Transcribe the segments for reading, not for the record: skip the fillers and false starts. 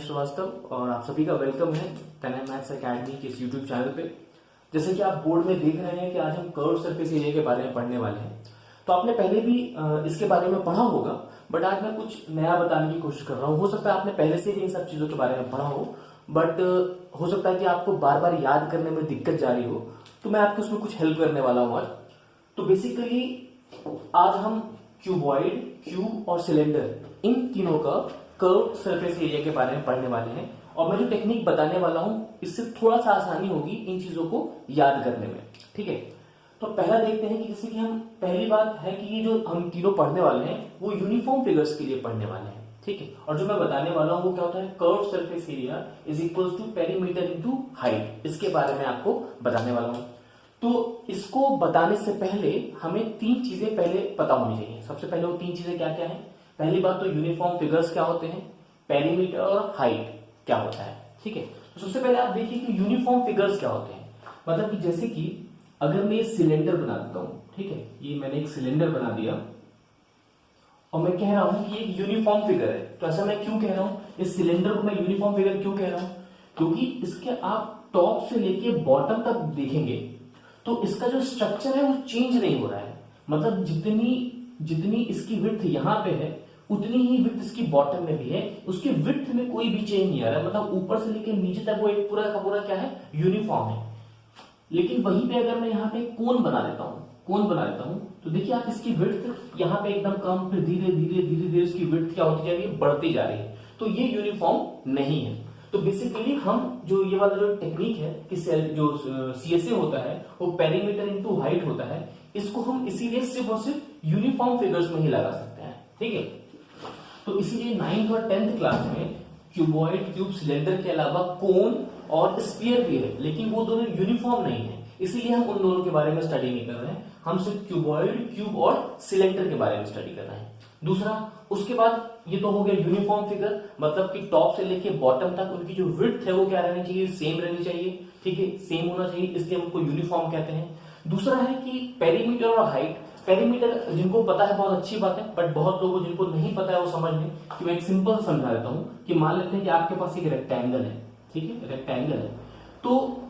श्रीवास्तव और आप सभी का वेलकम है तनय मैथ्स एकेडमी के इस यूट्यूब चैनल पे। जैसे कि आप बोर्ड में देख रहे हैं कि आज हम कर्व सरफेस एरिया के बारे में पढ़ने वाले हैं। तो आपने पहले भी इसके बारे में पढ़ा होगा, बट आज मैं कुछ नया बताने की कोशिश कर रहा हूँ। हो सकता है आपने पहले से भी इन सब चीजों के बारे में पढ़ा हो, बट हो सकता है कि आपको बार बार याद करने में दिक्कत जा रही हो, तो मैं आपको उसमें कुछ हेल्प करने वाला हूँ आज। तो बेसिकली आज हम क्यूबॉइड, क्यूब और सिलेंडर इन तीनों का कर्व सरफेस एरिया के बारे में पढ़ने वाले हैं। और मैं जो टेक्निक बताने वाला हूं इससे थोड़ा सा आसानी होगी इन चीजों को याद करने में। ठीक है, तो पहला देखते हैं कि जैसे कि हम पहली बात है कि ये जो हम तीनों पढ़ने वाले हैं वो यूनिफॉर्म फिगर्स के लिए पढ़ने वाले हैं। ठीक है, और जो मैं बताने वाला हूं वो क्या होता है, curve surface area is equal to perimeter into height. इसके बारे में आपको बताने वाला हूं। तो इसको बताने से पहले हमें तीन चीजें पहले पता होनी चाहिए। सबसे पहले वो तीन चीजें क्या क्या है। पहली बात तो यूनिफॉर्म फिगर्स क्या होते हैं, पेरीमीटर और हाइट क्या होता है। ठीक है, तो सबसे पहले आप देखिए कि यूनिफॉर्म फिगर्स क्या होते हैं। मतलब कि जैसे कि अगर मैं ये सिलेंडर बना देता हूं, ठीक है, ये मैंने एक सिलेंडर बना दिया और मैं कह रहा हूं कि ये यूनिफॉर्म फिगर है। तो ऐसा मैं क्यों कह रहा हूं, इस सिलेंडर को मैं यूनिफॉर्म फिगर क्यों कह रहा हूं, क्योंकि इसके आप टॉप से लेके बॉटम तक देखेंगे तो इसका जो स्ट्रक्चर है वो चेंज नहीं हो रहा है। मतलब जितनी इसकी विड्थ यहां पे है उतनी ही विड्थ इसकी बॉटम में भी है। उसकी विड्थ में कोई भी चेंज नहीं आ रहा है। मतलब ऊपर से लेकर नीचे तक वो एक पूरा का पूरा क्या है, यूनिफॉर्म है। लेकिन वहीं पे अगर मैं यहाँ पे कोन बना देता हूं तो देखिए आप इसकी विड्थ यहाँ पे एकदम कम, फिर धीरे धीरे इसकी विड्थ क्या होती जा रही है, बढ़ती जा रही है। तो ये यूनिफॉर्म नहीं है। तो बेसिकली हम जो ये वाला जो टेक्निक है कि जो सीएसए होता है वो पेरीमीटर इनटू हाइट होता है, इसको हम इसीलिए सिर्फ और सिर्फ यूनिफॉर्म फिगर्स में ही लगा सकते हैं। ठीक है, तो इसीलिए 9th और 10th क्लास में क्यूबॉइड, क्यूब, सिलेंडर के अलावा कोन और स्फीयर भी है, लेकिन वो दोनों यूनिफॉर्म नहीं है, इसीलिए हम उन दोनों के बारे में स्टडी नहीं कर रहे हैं। हम सिर्फ क्यूबॉइड, क्यूब और सिलेंडर के बारे में स्टडी कर रहे हैं। दूसरा, उसके बाद ये तो हो गया यूनिफॉर्म फिगर, मतलब कि टॉप से लेके बॉटम तक उनकी जो विड्थ है वो क्या रहनी चाहिए, सेम रहनी चाहिए। ठीक है, सेम होना चाहिए, इसलिए हम उनको यूनिफॉर्म कहते हैं। दूसरा है कि पेरीमीटर और हाइट। पेरीमीटर जिनको पता है बहुत अच्छी बात है, बट बहुत लोगों जिनको नहीं पता है वो समझ लें कि मैं एक सिंपल समझा देता हूं कि मान लेते हैं कि आपके पास एक रेक्टेंगल है। ठीक है, रेक्टेंगल है, तो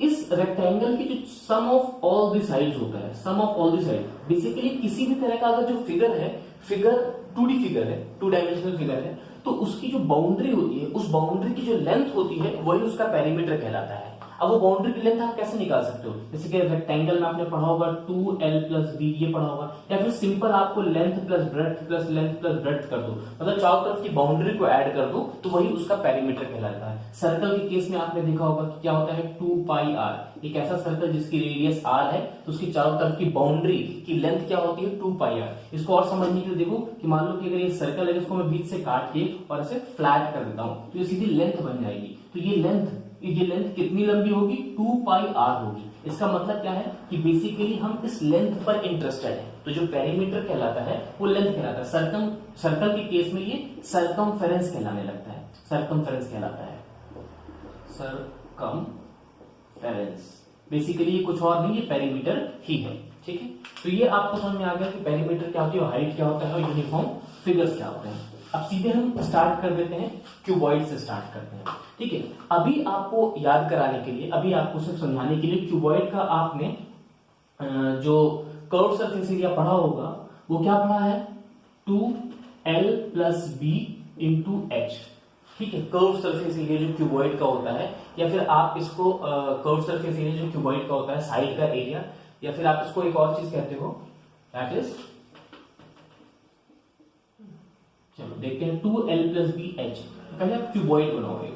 इस रेक्टेंगल की जो sum of all the sides होता है, sum of all the side, basically किसी भी तरह का अगर जो फिगर है, फिगर 2D फिगर है, 2 डायमेंशनल फिगर है, तो उसकी जो बाउंड्री होती है, उस बाउंड्री की जो लेंथ होती है वही उसका पेरीमीटर कहलाता है। अब वो बाउंड्री की लेंथ आप कैसे निकाल सकते हो, जैसे कि रेक्टेंगल में आपने पढ़ा होगा 2L + B, ये पढ़ा होगा, या फिर सिंपल आपको length plus breadth plus length plus breadth कर दो, मतलब चारों तरफ की बाउंड्री को ऐड कर दो, तो वही उसका पेरीमीटर कहलाता है। सर्कल के केस में आपने देखा होगा कि क्या होता है, 2πr, एक ऐसा सर्कल जिसकी रेडियस r है, तो उसकी चारों तरफ की बाउंड्री की लेंथ क्या होती है, 2πr। इसको और समझने के लिए देखो कि मान लो कि अगर ये सर्कल है इसको मैं बीच से काट के और ऐसे फ्लैट कर देता हूं तो ये सीधी लेंथ बन जाएगी। तो ये लेंथ कितनी लंबी होगी, 2πr होगी। इसका मतलब क्या है कि बेसिकली हम इस लेंथ पर इंटरेस्टेड है, तो जो पेरीमीटर कहलाता है वो लेंथ कहलाता है। सर्कल के केस में ये सरकमफेरेंस कहलाने लगता है, सरकमफेरेंस कहलाता है, सरकमफेरेंस। बेसिकली ये कुछ और नहीं, ये पेरीमीटर ही है। ठीक है, तो ये आपको समझ में आ गया कि पेरीमीटर क्या होती है, हाइट क्या होता है और यूनिफॉर्म फिगर्स क्या होते हैं। अब सीधे हम स्टार्ट कर देते हैं, क्यूबॉइड से स्टार्ट करते हैं। ठीक है, अभी आपको याद कराने के लिए, अभी आपको सिर्फ समझाने के लिए, क्यूबॉइड का आपने जो कर्व सरफेस एरिया पढ़ा होगा वो क्या पढ़ा है, 2L + B × H। ठीक है, कर्व सरफेस एरिया जो क्यूबॉइड का होता है, या फिर आप इसको कर्व सरफेस एरिया जो क्यूबॉइड का होता है, साइड का एरिया, या फिर आप इसको एक और चीज कहते हो, दैट इज, चलो देखते हैं, 2L + B H। पहले आप क्यूबॉइड बनाओगे,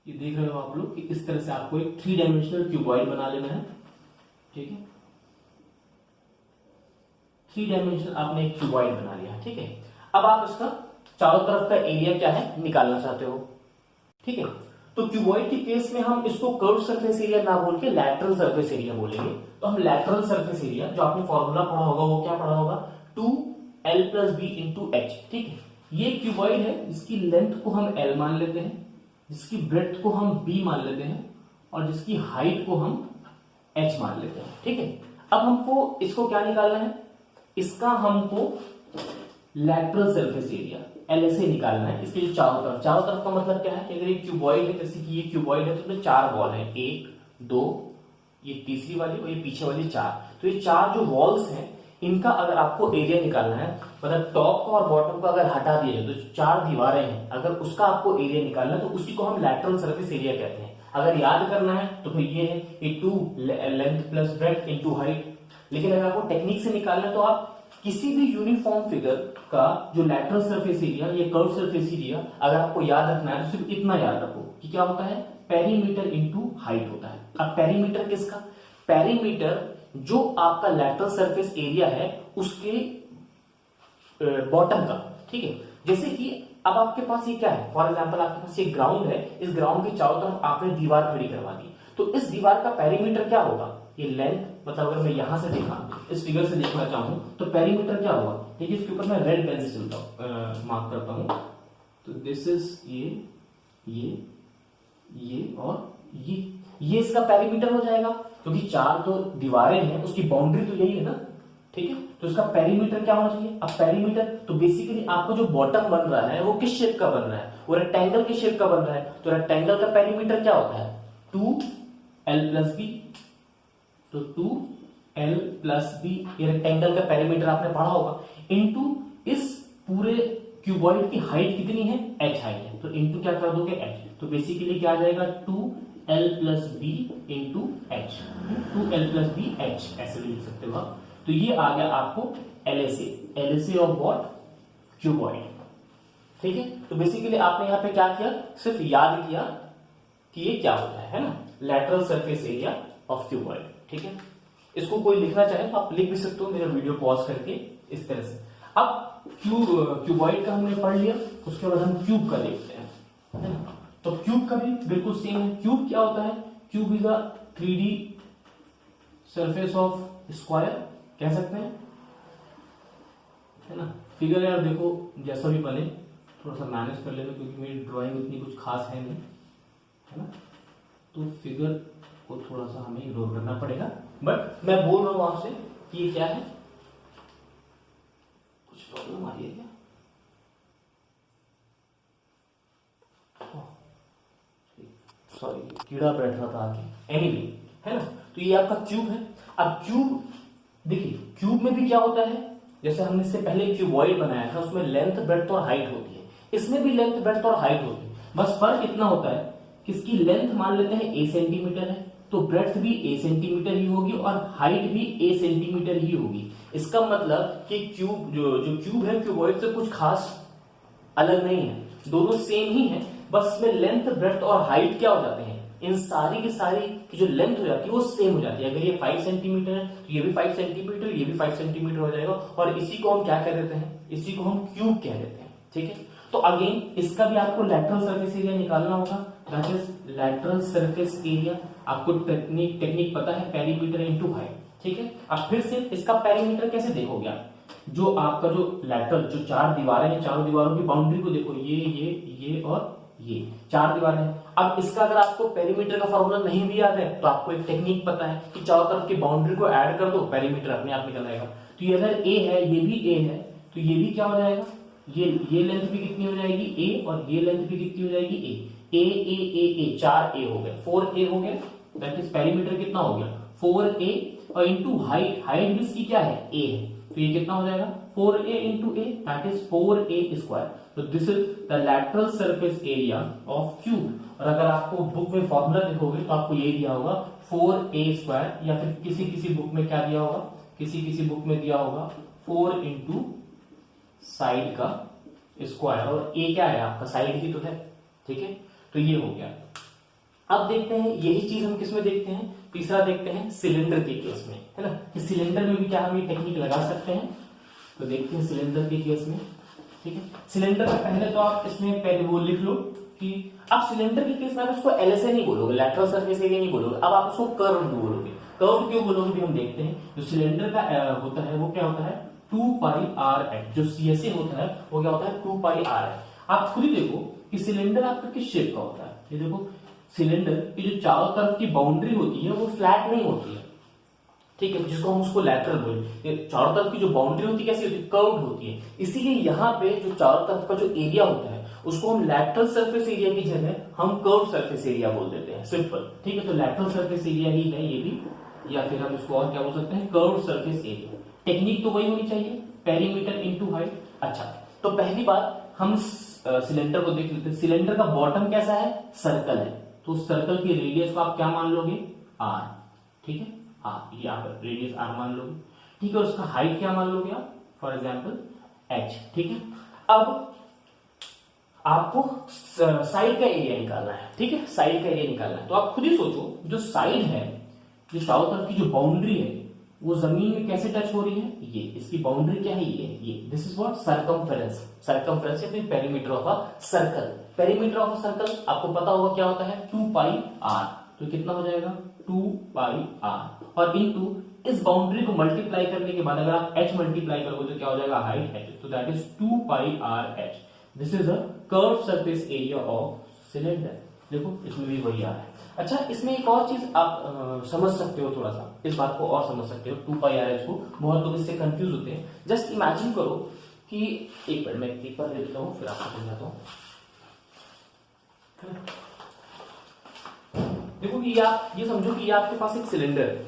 ये देख रहे हो आप लोग कि इस तरह से आपको एक 3 डायमेंशनल क्यूबॉइड बना लेना है। ठीक है, 3 डायमेंशनल आपने एक क्यूबॉइड बना लिया। ठीक है, अब आप इसका चारों तरफ का एरिया क्या है निकालना चाहते हो। ठीक है, तो क्यूबॉइड के केस में हम इसको कर्व सरफेस एरिया ना बोल के लैटरल सरफेस एरिया बोलेंगे। तो हम लैटरल सरफेस एरिया, जो आपने फॉर्मूला पढ़ा होगा वो क्या पढ़ा होगा, 2L + B × H। ठीक है, ये क्यूबॉइड है, इसकी लेंथ को हम L मान लेते हैं, जिसकी ब्रेड्थ को हम B मान लेते हैं, और जिसकी हाइट को हम h मान लेते हैं, ठीक है। अब हमको इसको क्या निकालना है, इसका हमको लैटरल सरफेस एरिया LSA निकालना है। इसके जो चारों तरफ का मतलब क्या है कि अगर ये क्यूबॉइड है, जैसे कि ये क्यूबॉइड है तो इसमें 4 वॉल है, 1 2, ये तीसरी वाली और ये पीछे वाली 4। तो ये 4 जो वॉल्स हैं इनका अगर आपको एरिया निकालना है, मतलब टॉप का और बॉटम का अगर हटा दिया जाए तो 4 दीवारें हैं, अगर उसका आपको एरिया निकालना है तो उसी को हम लैटरल सरफेस एरिया कहते हैं। अगर याद करना है तो फिर ये है ये 2 length plus breadth into height. लेकिन अगर आपको टेक्निक से निकालना है तो आप किसी भी यूनिफॉर्म फिगर का जो लैटरल सरफेस एरिया या कर्व सरफेस एरिया अगर आपको याद रखना है तो सिर्फ इतना याद रखो कि क्या होता है, पेरीमीटर इनटू हाइट होता है। अब पेरीमीटर किसका, पेरीमीटर जो आपका लैटरल सरफेस एरिया है उसके बॉटम का, ठीक है। जैसे कि अब आपके पास ये क्या है, फॉर एग्जांपल आपके पास ये ग्राउंड है, इस ग्राउंड के चारों तरफ आपने दीवार खड़ी करवा दी, तो इस दीवार का पेरीमीटर क्या होगा, ये लेंथ, मतलब अगर मैं यहां से देखा इस फिगर से देखना चाहूं तो पेरीमीटर क्या होगा, देखिए इसके ऊपर मैं रेड पेन से चलता हूं, मार्क करता हूं, तो दिस इज ये और ये इसका पेरीमीटर हो जाएगा, क्योंकि 4 तो दीवारें हैं उसकी बाउंड्री तो यही है ना, ठीक है। तो इसका पेरीमीटर क्या होना चाहिए, अब पेरीमीटर तो बेसिकली आपको जो बॉटम बन रहा है वो किस शेप का बन रहा है, वो रेक्टेंगल के शेप का बन रहा है, तो रेक्टेंगल का पेरीमीटर क्या होता है 2l+b, तो 2l+b, ये रेक्टेंगल का पेरीमीटर आपने पढ़ा होगा, इनटू इस पूरे क्यूबॉइड की हाइट कितनी है, h हाइट है, तो इनटू क्या कर दोगे h, तो बेसिकली क्या आ जाएगा 2l+b into h, 2l+b h ऐसे भी लिख सकते हो आप। तो ये आ गया आपको LSA ऑफ व्हाट, क्यूबॉइड, ठीक है। तो बेसिकली आपने यहाँ पे क्या किया, सिर्फ याद किया कि ये क्या होता है ना, lateral surface area of cuboid, ठीक है। इसको कोई लिखना चाहे तो आप लिख भी सकते हो मेरा वीडियो पॉज करके इस तरह से। अब क्यूबॉइड का हमने पढ़ लिया, उसके बाद हम क्यूब का देखते हैं, है ना। तो क्यूब का भी बिल्कुल सेम है। क्यूब क्या होता है, cube is a 3D surface of square कह सकते हैं, है ना। फिगर यार देखो जैसा भी बने थोड़ा सा मैनेज कर लेना, क्योंकि मेरी ड्राइंग उतनी कुछ खास है नहीं, है ना, तो फिगर को थोड़ा सा हमें इग्नोर करना पड़ेगा। बट मैं बोल रहा हूं आपसे कि ये क्या है, कुछ प्रॉब्लम आ रही है क्या, सॉरी कीड़ा बैठ रहा था आगे, एनीवे, है ना। तो ये आपका क्यूब है। अब क्यूब देखिए, क्यूब में भी क्या होता है, जैसे हमने इससे पहले क्यूबॉइड बनाया था उसमें लेंथ ब्रेड्थ और हाइट होती है, इसमें भी लेंथ ब्रेड्थ और हाइट होती है, बस फर्क इतना होता है कि इसकी लेंथ मान लेते हैं a सेंटीमीटर है तो ब्रेड्थ भी a सेंटीमीटर ही होगी और हाइट भी a सेंटीमीटर ही होगी। इसका मतलब कि क्यूब जो क्यूब है क्यूबॉइड से कुछ खास अलग नहीं है, दोनों सेम ही है, बस इसमें लेंथ ब्रेड्थ और हाइट क्या हो जाते हैं, इन सारी की सारी की जो लेंथ हो जाती है वो सेम हो जाती है। अगर ये 5 सेंटीमीटर है तो ये भी 5 सेंटीमीटर, ये भी 5 सेंटीमीटर हो जाएगा, और इसी को हम क्या कह देते हैं, इसी को हम क्यूब कह देते हैं, ठीक है। तो अगेन इसका भी आपको लैटरल सरफेस एरिया निकालना होगा, that is lateral surface area. आपको टेक्निक पता है, पेरीमीटर इनटू हाइट, ठीक है। अब फिर से इसका पेरीमीटर कैसे देखोगे आप, जो आपका जो लैटरल जो 4 दीवारें हैं, चारों दीवारों की बाउंड्री को देखो, ये और ये 4 दीवारें हैं। अब इसका अगर आपको पेरीमीटर का फॉर्मूला नहीं भी याद है तो आपको एक टेक्निक पता है कि चारों तरफ की बाउंड्री को ऐड कर दो, पेरीमीटर अपने आप निकल आएगा। तो ये अगर a है, ये भी a है, तो ये भी क्या हो जाएगा, ये लेंथ भी कितनी हो जाएगी a, और ये लेंथ भी कितनी हो जाएगी a 4a हो गए, 4a हो गए, दैट इज पेरीमीटर कितना हो गया 4a, और इंटू हाइट, हाइट भी इसकी क्या है a है, तो ये कितना हो जाएगा 4a into a, that is 4a square. तो this is the lateral surface area of cube. और अगर आपको बुक में फॉर्मूला देखोगे तो आपको ये दिया होगा 4a स्क्वायर, या फिर किसी बुक में क्या दिया होगा, किसी बुक में दिया होगा 4 इंटू साइड का स्क्वायर, और a क्या है आपका साइड की तो है, ठीक है। तो ये हो गया। अब देखते हैं यही चीज हम किस में देखते हैं, तीसरा देखते हैं सिलेंडर के केस में, है ना, कि सिलेंडर में भी क्या हम ये टेक्निक लगा सकते हैं। तो देखते हैं सिलेंडर के केस में, ठीक है। सिलेंडर में पहले तो आप इसमें पहले वो लिख लो कि अब सिलेंडर के केस में आप उसको LSA नहीं बोलोगे, लैटरल सरफेस एरिया नहीं बोलोगे, अब आप उसको कर्व बोलोगे। कर्व क्यों बोलोगे भी हम देखते हैं। जो सिलेंडर का होता है वो क्या होता है 2πr, जो CSA होता है वो क्या होता है 2πr। आप खुद ही देखो कि सिलेंडर आपका किस शेप का होता है, ये देखो सिलेंडर की जो चारों तरफ की बाउंड्री होती है वो फ्लैट नहीं होती है, ठीक है, जिसको हम उसको लैटरल बोले। चारों तरफ की जो बाउंड्री होती है कैसी होती है, कर्व्ड होती है, इसीलिए यहाँ पे जो चारों तरफ का जो एरिया होता है उसको हम लैटरल सरफेस एरिया की जगह हम कर्व सरफेस एरिया बोल देते हैं, सिंपल। ठीक है, तो लैटरल सरफेस एरिया ही है ये भी, या फिर हम इसको और क्या बोल सकते हैं, कर्व सरफेस एरिया। टेक्निक तो वही होनी चाहिए, पेरीमीटर इनटू हाइट। अच्छा, तो पहली बात हम सिलेंडर को देख लेते हैं। सिलेंडर का बॉटम कैसा है, सर्कल है, तो सर्कल की रेडियस को आप क्या मान लोगे, आर। ठीक है, आर, यहाँ पर रेडियस आर मान लोगे। ठीक है, और उसका हाइट क्या मान लोगे आप, फॉर एग्जाम्पल एच। ठीक है, अब आपको साइड का एरिया निकालना है। ठीक है, साइड का एरिया निकालना है, तो आप खुद ही सोचो, जो साइड है, जो चारों तरफ की जो बाउंड्री है, वो जमीन में कैसे टच हो रही है, ये इसकी बाउंड्री क्या है, ये this is what, circumference. Circumference या फिर perimeter of a circle. Perimeter of a circle आपको पता होगा क्या होता है, 2 पाई आर। तो कितना हो जाएगा, 2 पाई आर, और इनटू इस बाउंड्री को मल्टीप्लाई करने के बाद अगर आप h मल्टीप्लाई करोगे तो क्या हो जाएगा, हाइट h, तो that is 2 pi r h। This is a curve surface area of cylinder. देखो इसमें भी वही आ रहा है। अच्छा, इसमें एक और चीज आप समझ सकते हो, थोड़ा सा इस बात को और समझ सकते हो, 2 पाई आर एच को। बहुत लोग इससे कंफ्यूज होते हैं। जस्ट इमेजिन करो कि, एक मिनट मैं एक पेपर ले लेता हूं फिर आपको समझाता हूं। देखो कि ये समझो कि ये आपके पास एक सिलेंडर है,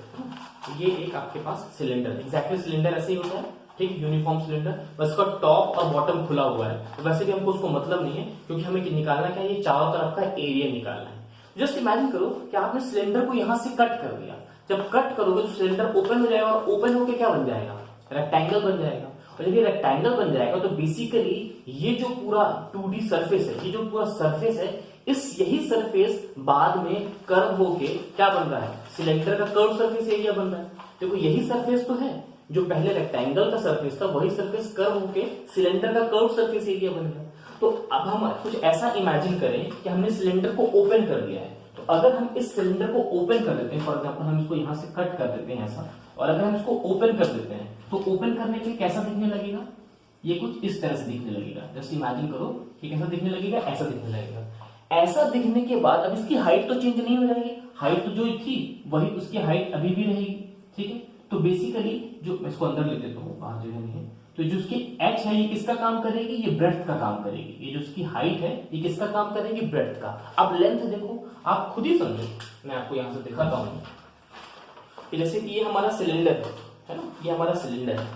ये एक आपके पास सिलेंडर, एग्जैक्टली सिलेंडर ऐसे ही होता है, ठीक, यूनिफॉर्म सिलेंडर, बस उसका टॉप और बॉटम खुला हुआ है। तो वैसे भी हमको उसको मतलब नहीं है, क्योंकि हमें निकालना क्या है, ये चारों तरफ का एरिया निकालना है। जस्ट इमेजिन करो कि आपने सिलेंडर को यहां से कट कर दिया। जब कट करोगे तो सिलेंडर ओपन हो जाएगा, और ओपन होकर क्या बन जाएगा, रेक्टेंगल बन जाएगा। और जब ये रेक्टेंगल बन जाएगा तो बेसिकली ये जो पूरा 2D सरफेस है, ये जो पूरा सरफेस है, यही सरफेस बाद में कर्व होके क्या बन रहा है, सिलेंडर का कर्व सरफेस एरिया बन रहा है। देखो यही सरफेस तो है, जो पहले रेक्टेंगल का सरफेस था वही सरफेस कर्व होके सिलेंडर का कर्व सरफेस एरिया बन गया। तो अब हम कुछ ऐसा इमेजिन करें कि हमने सिलेंडर को ओपन कर दिया है। तो अगर हम इस सिलेंडर को ओपन कर देते हैं, फॉर एग्जांपल हम इसको यहां से कट कर देते हैं ऐसा, और अगर हम इसको ओपन कर देते हैं तो ओपन करने के कैसा दिखने लगेगा, ये कुछ इस तरह से दिखने लगेगा। जस्ट इमेजिन करो कि कैसा दिखने लगेगा, ऐसा दिखने लगेगा। ऐसा दिखने के बाद अब इसकी हाइट तो चेंज नहीं हो जाएगी, हाइट तो जो थी वही उसकी हाइट अभी भी रहेगी। ठीक है, तो बेसिकली जो, मैं इसको अंदर ले देता हूँ, बाहर जगह नहीं है, तो जो उसकी h है ये किसका काम करेगी, ये ब्रेड्थ का काम करेगी। ये जो उसकी हाइट है ये किसका काम करेगी, ब्रेड्थ का। अब लेंथ देखो, आप खुद ही समझो, मैं आपको यहां से दिखाता हूं कि जैसे कि ये हमारा सिलेंडर है ना, ये हमारा सिलेंडर है।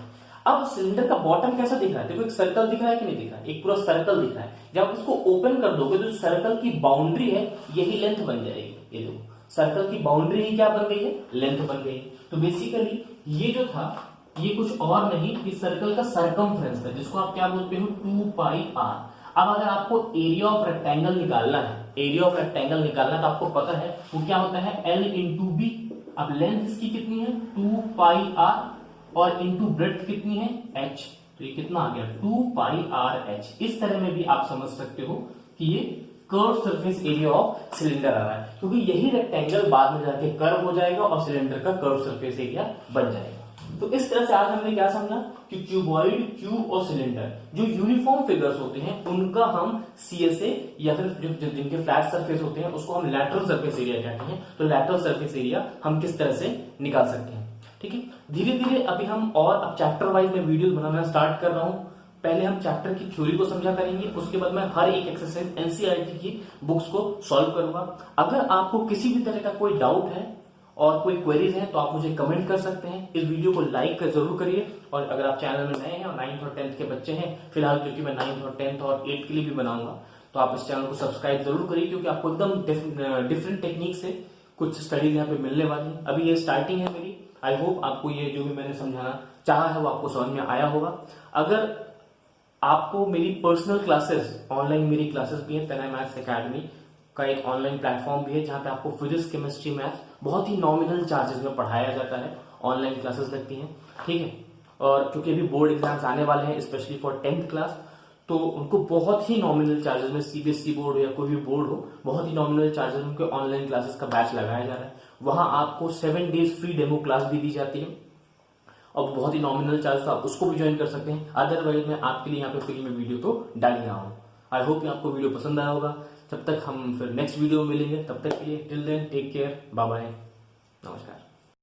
अब सिलेंडर का बॉटम कैसा दिख रहा है, देखो एक सर्कल दिख रहा है कि नहीं दिख रहा है, एक पूरा सर्कल दिख रहा है। जब आप इसको ओपन कर दोगे तो सर्कल की बाउंड्री है यही लेंथ बन जाएगी। ये देखो सर्कल की बाउंड्री ही क्या बन गई है, लेंथ बन गई। तो बेसिकली ये जो था ये कुछ और नहीं, इस सर्कल का सर्कमफ्रेंस था, जिसको आप क्या बोलते हो, 2 पाई आर। अब अगर आपको एरिया ऑफ रेक्टेंगल निकालना है, एरिया ऑफ रेक्टेंगल निकालना, तो आपको पता है वो क्या होता है, L इंटू बी। अब लेंथ इसकी कितनी है, 2 पाई आर, और इंटू ब्रेड्थ कितनी है, h। तो ये कितना आ गया, 2 पाई आर एच। इस तरह में भी आप समझ सकते हो कि ये curve surface area of cylinder आ रहा है, क्योंकि यही रेक्टेंगल बाद में जाके कर्व हो जाएगा और सिलेंडर का कर्व सरफेस एरिया बन जाएगा। तो इस तरह से आज हमने क्या समझा कि क्यूबॉइड, क्यूब और सिलेंडर जो यूनिफॉर्म फिगर्स होते हैं उनका हम CSA या फिर जिनके फ्लैट सरफेस होते हैं उसको हम लैटरल सरफेस एरिया कहते हैं। तो लैटरल सरफेस एरिया हम किस तरह से निकाल सकते हैं, ठीक है। धीरे धीरे अभी हम और अब चैप्टर वाइज में वीडियोस बनाना स्टार्ट कर रहा हूँ। पहले हम चैप्टर की थ्योरी को समझा करेंगे, उसके बाद मैं हर एक एक्सरसाइज NCERT की बुक्स को सॉल्व करूंगा। अगर आपको किसी भी तरह का कोई डाउट है और कोई क्वेरीज है तो आप मुझे कमेंट कर सकते हैं। इस वीडियो को लाइक जरूर करिए, और अगर आप चैनल में नए हैं और 9th और 10th के बच्चे हैं, फिलहाल क्योंकि मैं 9th और 10th और 8th के लिए भी बनाऊंगा, तो आप इस चैनल को सब्सक्राइब जरूर करिए, क्योंकि आपको एकदम डिफरेंट टेक्निक से कुछ स्टडीज यहाँ पे मिलने वाली है। अभी ये स्टार्टिंग है मेरी। आई होप आपको ये जो भी मैंने समझाना चाहा है वो आपको समझ में आया होगा। अगर आपको मेरी पर्सनल क्लासेस, ऑनलाइन मेरी क्लासेस भी है, तनय मैथ्स एकेडमी का एक ऑनलाइन प्लेटफॉर्म भी है, जहां पे आपको फिजिक्स, केमिस्ट्री, मैथ्स बहुत ही नॉमिनल चार्जेस में पढ़ाया जाता है। ऑनलाइन क्लासेस लगती हैं, ठीक है। और क्योंकि अभी बोर्ड एग्जाम्स आने वाले हैं, स्पेशली फॉर 10th क्लास, तो उनको बहुत ही नॉमिनल चार्जेस में, CBSE बोर्ड हो या कोई भी बोर्ड हो, बहुत ही नॉमिनल चार्जेस में उनके ऑनलाइन क्लासेस का बैच लगाया जा रहा है। वहां आपको 7 डेज फ्री डेमो क्लास भी दी जाती है, और बहुत ही नॉमिनल चार्जेस, आप उसको भी ज्वाइन कर सकते हैं। अदरवाइज मैं आपके लिए यहाँ पे फ्री में वीडियो तो डाल ही रहा हूँ। आई होप आपको वीडियो पसंद आया होगा। जब तक हम फिर नेक्स्ट वीडियो में मिलेंगे, तब तक के लिए till then take care, bye bye, नमस्कार।